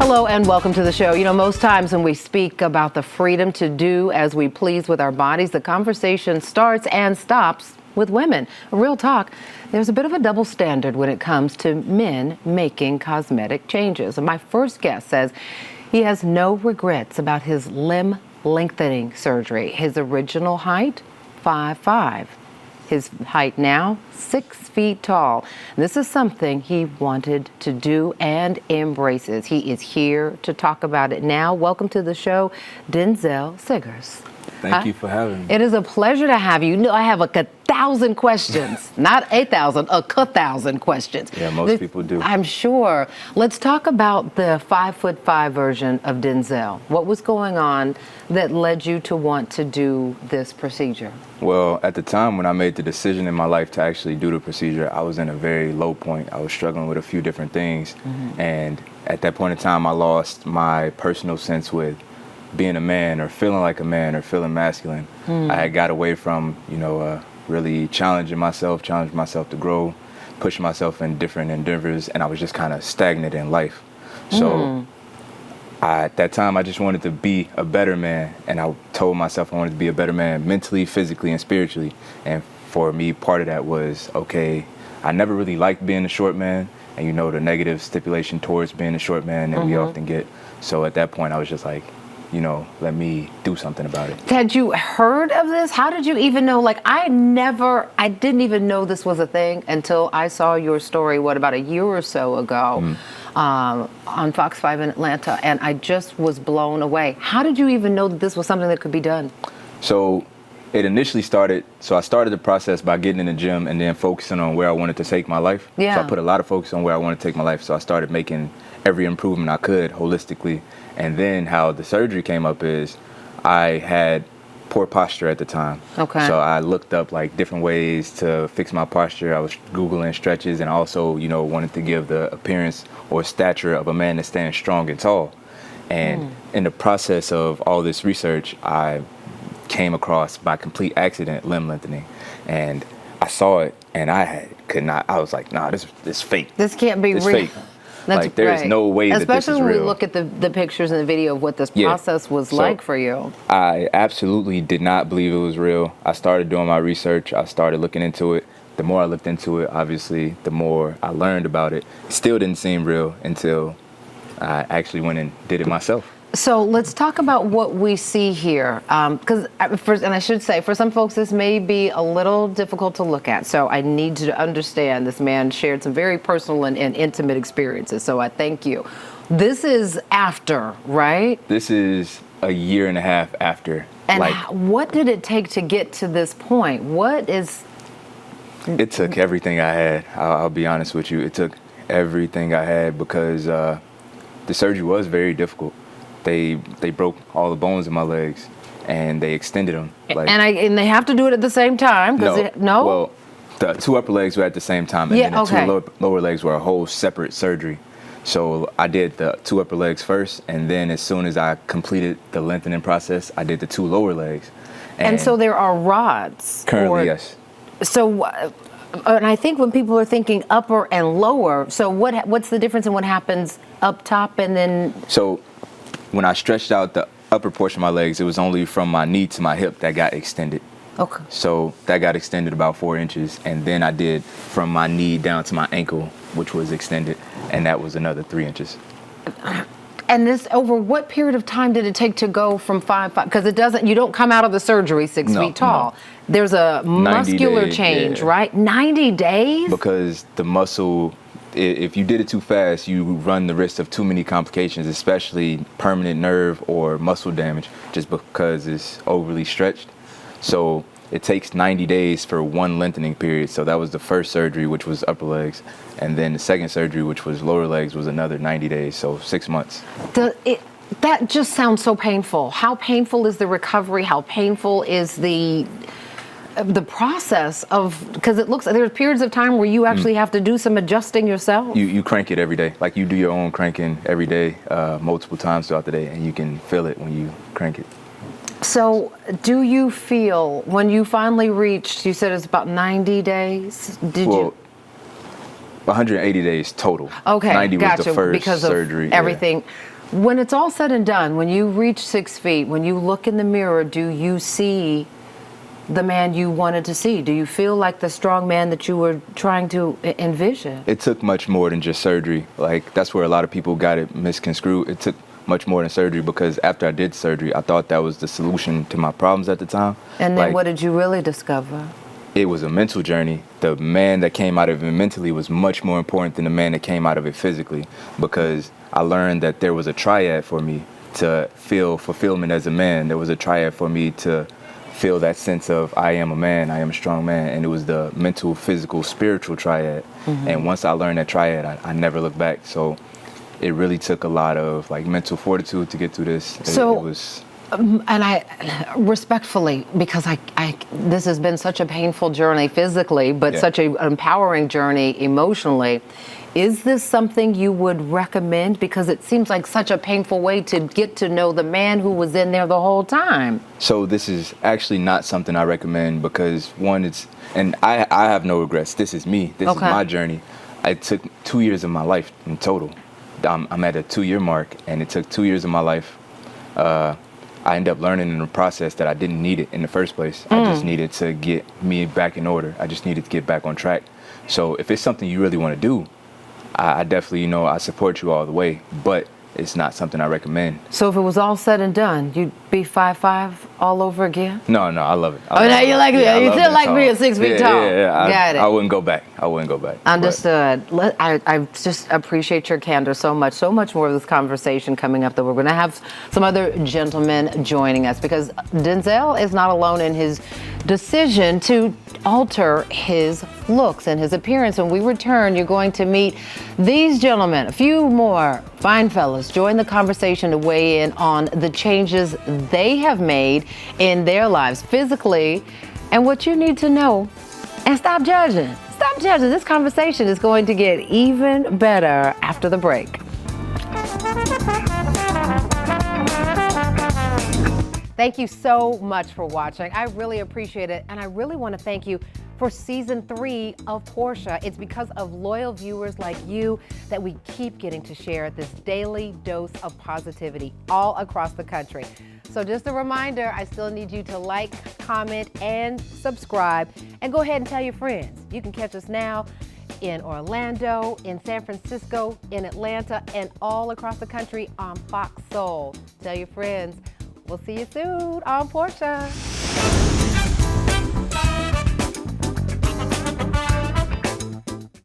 Hello and welcome to the show. You know, most times when we speak about the freedom to do as we please with our bodies, the conversation starts and stops with women. Real talk, there's a bit of a double standard when it comes to men making cosmetic changes. And my first guest says he has no regrets about his limb lengthening surgery. His original height, 5'5". His height now, 6 feet tall. This is something he wanted to do and embraces. He is here to talk about it now. Welcome to the show, Denzel Siggers. Thank you for having me. It is a pleasure to have you. You know, I have 1,000 questions, not 8,000, 1,000 questions. Yeah, most people do. I'm sure. Let's talk about the 5'5" version of Denzel. What was going on that led you to want to do this procedure? Well, at the time when I made the decision in my life to actually do the procedure, I was in a very low point. I was struggling with a few different things. And at that point in time, I lost my personal sense with being a man or feeling like a man or feeling masculine. I had got away from, really challenging myself to grow, pushing myself in different endeavors, and I was just kind of stagnant in life. So at that time, I just wanted to be a better man, and I told myself I wanted to be a better man mentally, physically, and spiritually. And for me, part of that was, okay, I never really liked being a short man, and the negative stipulation towards being a short man that we often get. So at that point, I was just like, let me do something about it. Had you heard of this? How did you even know? I didn't even know this was a thing until I saw your story, about a year or so ago on Fox 5 in Atlanta, and I just was blown away. How did you even know that this was something that could be done? So it initially started, I started the process by getting in the gym and then focusing on where I wanted to take my life. Yeah. So I put a lot of focus on where I wanted to take my life. So I started making every improvement I could holistically. And then how the surgery came up is I had poor posture at the time. Okay. So I looked up different ways to fix my posture. I was Googling stretches and also, wanted to give the appearance or stature of a man that stands strong and tall. And in the process of all this research, I came across by complete accident limb lengthening. And I saw it and I was like, nah, this is fake. This can't be It's real. fake. There's no way that this is real. Especially when we look at the pictures and the video of what this process was like for you. I absolutely did not believe it was real. I started doing my research. I started looking into it. The more I looked into it, obviously, the more I learned about it. It still didn't seem real until I actually went and did it myself. So let's talk about what we see here, because and I should say, for some folks, this may be a little difficult to look at. So I need to understand this man shared some very personal and intimate experiences. So I thank you. This is after, right? This is a year and a half after. And what did it take to get to this point? It took everything I had. I'll be honest with you. It took everything I had because the surgery was very difficult. They broke all the bones in my legs, and they extended them. And they have to do it at the same time? No? Well, the two upper legs were at the same time, and then the two lower legs were a whole separate surgery. So I did the two upper legs first, and then as soon as I completed the lengthening process, I did the two lower legs. And so there are rods? Currently, yes. So, and I think when people are thinking upper and lower, so what's the difference in what happens up top and then? So when I stretched out the upper portion of my legs, it was only from my knee to my hip that got extended. Okay. So that got extended about 4 inches. And then I did from my knee down to my ankle, which was extended. And that was another 3 inches. And this, over what period of time did it take to go from 5'5"? Because you don't come out of the surgery 6 feet tall. No. There's a muscular change, right? 90 days? Because the muscle, if you did it too fast, you run the risk of too many complications, especially permanent nerve or muscle damage, just because it's overly stretched. So it takes 90 days for one lengthening period. So that was the first surgery, which was upper legs. And then the second surgery, which was lower legs, was another 90 days. So 6 months. That just sounds so painful. How painful is the recovery? How painful is the process of, because it looks, there's periods of time where you actually have to do some adjusting yourself. You crank it every day. You do your own cranking every day, multiple times throughout the day, and you can feel it when you crank it. So do you feel, when you finally reached, you said it's about 90 days? Well, 180 days total. Okay, 90 gotcha, was the first because surgery. Of everything. When it's all said and done, when you reach 6 feet, when you look in the mirror, do you see the man you wanted to see? Do you feel like the strong man that you were trying to envision? It took much more than just surgery. Like, that's where a lot of people got it misconstrued. It took much more than surgery, because after I did surgery, I thought that was the solution to my problems at the time. And then Like, what did you really discover? it was a mental journey. The man that came out of it mentally was much more important than the man that came out of it physically, because I learned that there was a triad for me to feel fulfillment as a man. There was a triad for me to feel that sense of I am a man, I am a strong man, and it was the mental, physical, spiritual triad. And once I learned that triad, I never looked back. So it really took a lot of like mental fortitude to get through this. So- it was And I respectfully, because this has been such a painful journey physically, but Yeah. such an empowering journey emotionally. Is this something you would recommend? Because it seems like such a painful way to get to know the man who was in there the whole time. So this is actually not something I recommend, because one, and I have no regrets. This is me. This is Okay. my journey. It took 2 years of my life in total. I'm at a 2-year mark, and it took 2 years of my life. I ended up learning in the process that I didn't need it in the first place. I just needed to get me back in order. I just needed to get back on track. So if it's something you really want to do, I definitely, I support you all the way, but it's not something I recommend. So if it was all said and done, you'd be 5'5" all over again? No, I love it. Oh, now you like me. I You love still being like me tall. at 6 feet Yeah, tall. Yeah. Got it. I wouldn't go back. But- Understood. I just appreciate your candor so much more of this conversation coming up, that we're going to have some other gentlemen joining us, because Denzel is not alone in his decision to alter his looks and his appearance. When we return, you're going to meet these gentlemen, a few more fine fellas, join the conversation to weigh in on the changes they have made in their lives physically and what you need to know. And stop judging. Stop judging. This conversation is going to get even better after the break. Thank you so much for watching. I really appreciate it. And I really want to thank you for season 3 of Portia. It's because of loyal viewers like you that we keep getting to share this daily dose of positivity all across the country. So just a reminder, I still need you to like, comment, and subscribe. And go ahead and tell your friends. You can catch us now in Orlando, in San Francisco, in Atlanta, and all across the country on Fox Soul. Tell your friends. We'll see you soon on Portia.